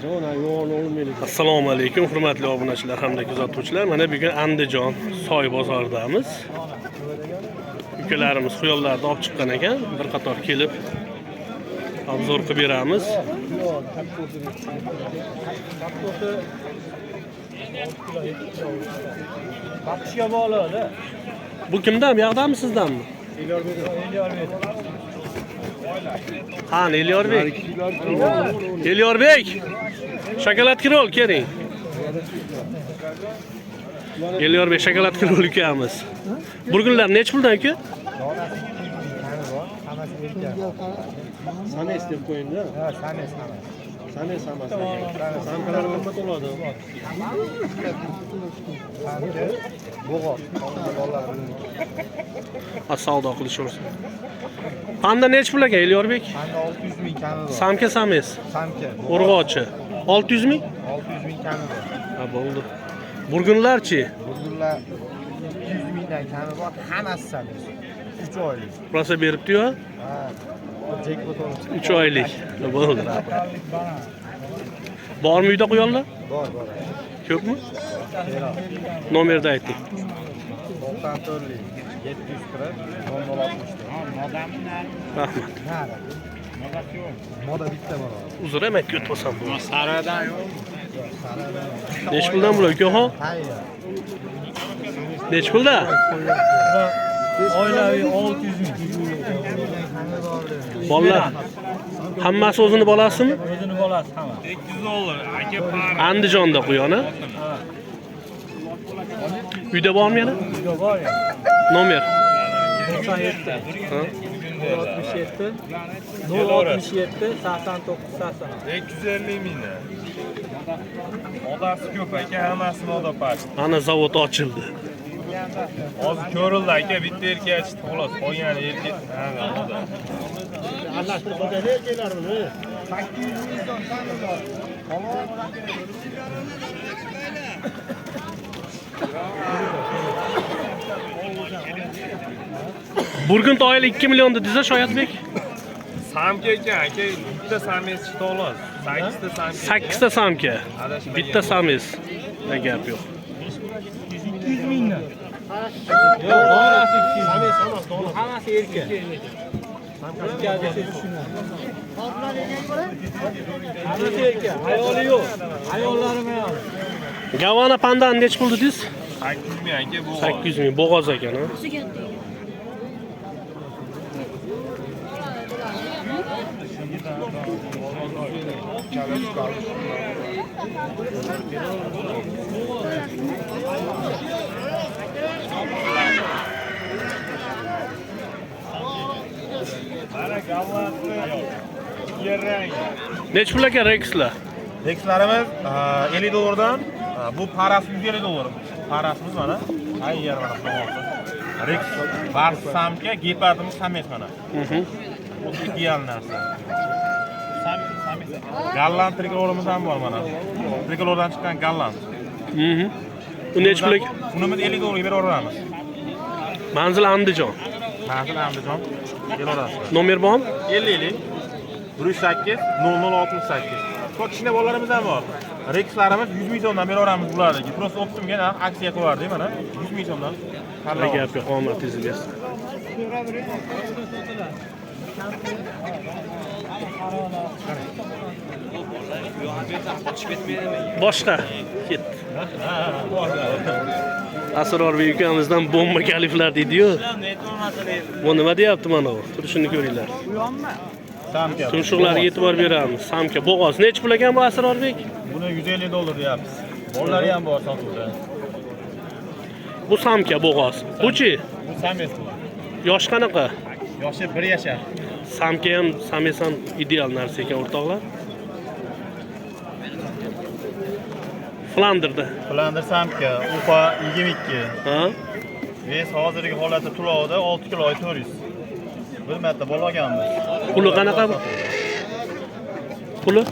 Assalomu alaykum hurmatli obunachilar hamda kuzatuvchilar. Mana bugun Andijon Soy bozoridamiz. Ukalarimiz xuyollarni olib chiqqan ekan, bir qator kelib obzor qilib beramiz. Bakışga bog'liq. Bu kimdan? Bu yoqdanmi sizdanmi? Ha, Elyorbek. Elyorbek. Shokoladki rol keling. Elyorbek shokoladki rol ukamiz. Burgunlar nech puldan aka? Sanes deb qo'ying-da. Ha, sanes. Sanes hammasi. Samkalar qimmat bo'ladi. Savdo qilishaversin. Panda nech pul ekan Elyorbek? Panda 600 ming kami bor. Samka sames. Samka. Urg'ochi. 600 ming? 600 ming kami bor. Ha, bo'ldi. Burgunlarchi? Burgunlar 200 mingdan kami bor. Hammasi sames. 3 oylik. Rosa beribdi-yu? Ha. Jackpot olib. 3 oylik. Bo'ldi. Bormi uyda quyonlar? Bor. Ko'pmi? Nomerni ayting. 94 740 Rahmat. Moda bitta bor. Uzr emas, ko't bo'lsam bu. Saradan yo'q. Nech puldan bular ukaxon? Hayır. Nech pulda? Oilaviy 600 ming. Bolalar hammasi o'zini bolasimi? O'zini bolasi hamma. $200 aka Andijonda quyona. Uyda bormi yana? Uyda bor ya. Nomer. 97. Ha? 67. 067 89 80. 250 mingdan. Modasi ko'p aka, hammasi moda past. Ana zavod ochildi. Hozir ko'rildi aka, bitta erkak chiqdi xolos, qolgani erkak. Ha, moda. Aralashtirib qo'ygan erkaklarmi? 800 ming so'm ta'min bor. Burgund oyli 2 million dediz Shoyatbek. Samka ekan aka, bitta sames chiqdi xolos. 8 ta samka. 8 ta samka. Bitta sames. Gap yo'q. 200 mingdan. Yo'q, bolasi 200. Hammasi hammasi. Hammasi erkak. Hammasi erkak. Ayoli yo'q. Ayollarim ayol. Gavana pandani nech pul dediz? 800 ming aka bu. 800 ming bo'g'oz ekan, ha. Nech pul ekan Rexlar? Rexlarimiz $50 bu parasi $150. Parasimiz mana. Ay yer mana bo'lmoqda. Rex bar samka, gepardimiz sames mana. Bu ideal narsa. Sames. Gallant trikolorimiz ham bor mana. Trikolordan chiqqan gallant. Bu nech pul ekan? Bunimiz $50 beraveramiz. Manzil Andijon. Manzil Andijon. Kelarasiz. Nomer bormi? 50 108 0068. Kichkina bolalarimiz ham bor. Rexlarimiz 100 ming so'mdan beraveramiz bularga. Prosta optimga aksiya qilardik mana. 100 ming so'mdan. Gap yo'q, omadingiz bersin. Boshqa ketdi. Asrorbek ukamizdan bomba kaliflar deydi-yu. Bu nima deyapti mana bu? Turishini ko'ringlar. Samka. Tumshuqlarga e'tibor beramiz. Samka bo'g'oz. Nech pul ekan bu Asrorbek? Buni $150 deyapmiz. Bolalari ham bor sotuvda. Bu samka bo'g'oz. Buchi? Bu sames. Yosh qanaqa? Yoshi 1 yashar. Samka ham, sames ham ideal narsa ekan o'rtoqlar. Flanderda. Flander samka, ufa 22. Ha? Ves hozirgi holatda tulovda 6 kilo 400. Bir marta bola olganmiz. Puli qanaqa bu? Puli?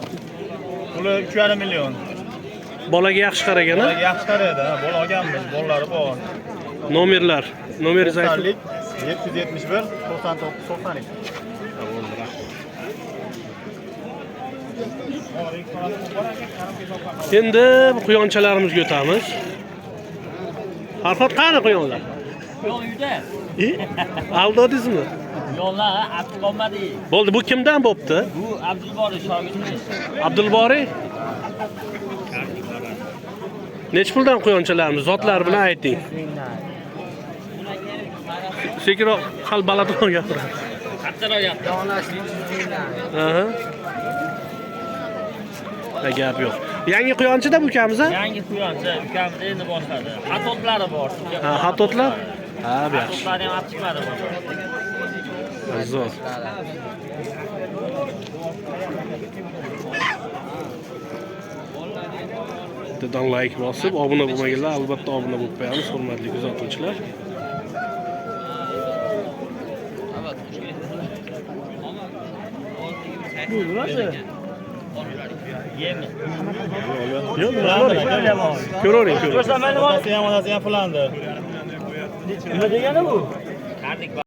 Puli 3,5 million. Bolaga yaxshi qaragan, ha? Yaxshi qaraydi, bola olganmiz, bolalari bor. Nomerlar. Nomeringizni ayting. 771 99 92. Endi bu quyonchalarimizga o'tamiz. Farhod qani quyonlar? Yo'q uyda. Aldodingizmi? Yo'qlar, aql qolmadi. Bo'ldi, bu kimdan bo'pti? Bu Abdulboriy shogirdi. Abdulboriy? Nech puldan quyonchalarimiz? Zotlari bilan ayting. Sekiroq hal balandroq gapiradi. Qattiqroq gap. Donasi 100 mingdan. Aha. Gap yo'q. Yangi quyonchida bu ukamiz, ha? Yangi quyoncha ukamiz endi boshladi. Xatotlari bor. Ha, xatotlar? Ha, yaxshi. Xatotlari ham achchiqlari bor. Zo'r. Bittadan like bosib, obuna bo'lmaganlar albatta obuna bo'lib qo'yamiz, hurmatli kuzatuvchilar. Yemi. Yo'q, ko'ravering. Ko'rsamaydi, onasi ham fulandi. Nima degani bu? Qardik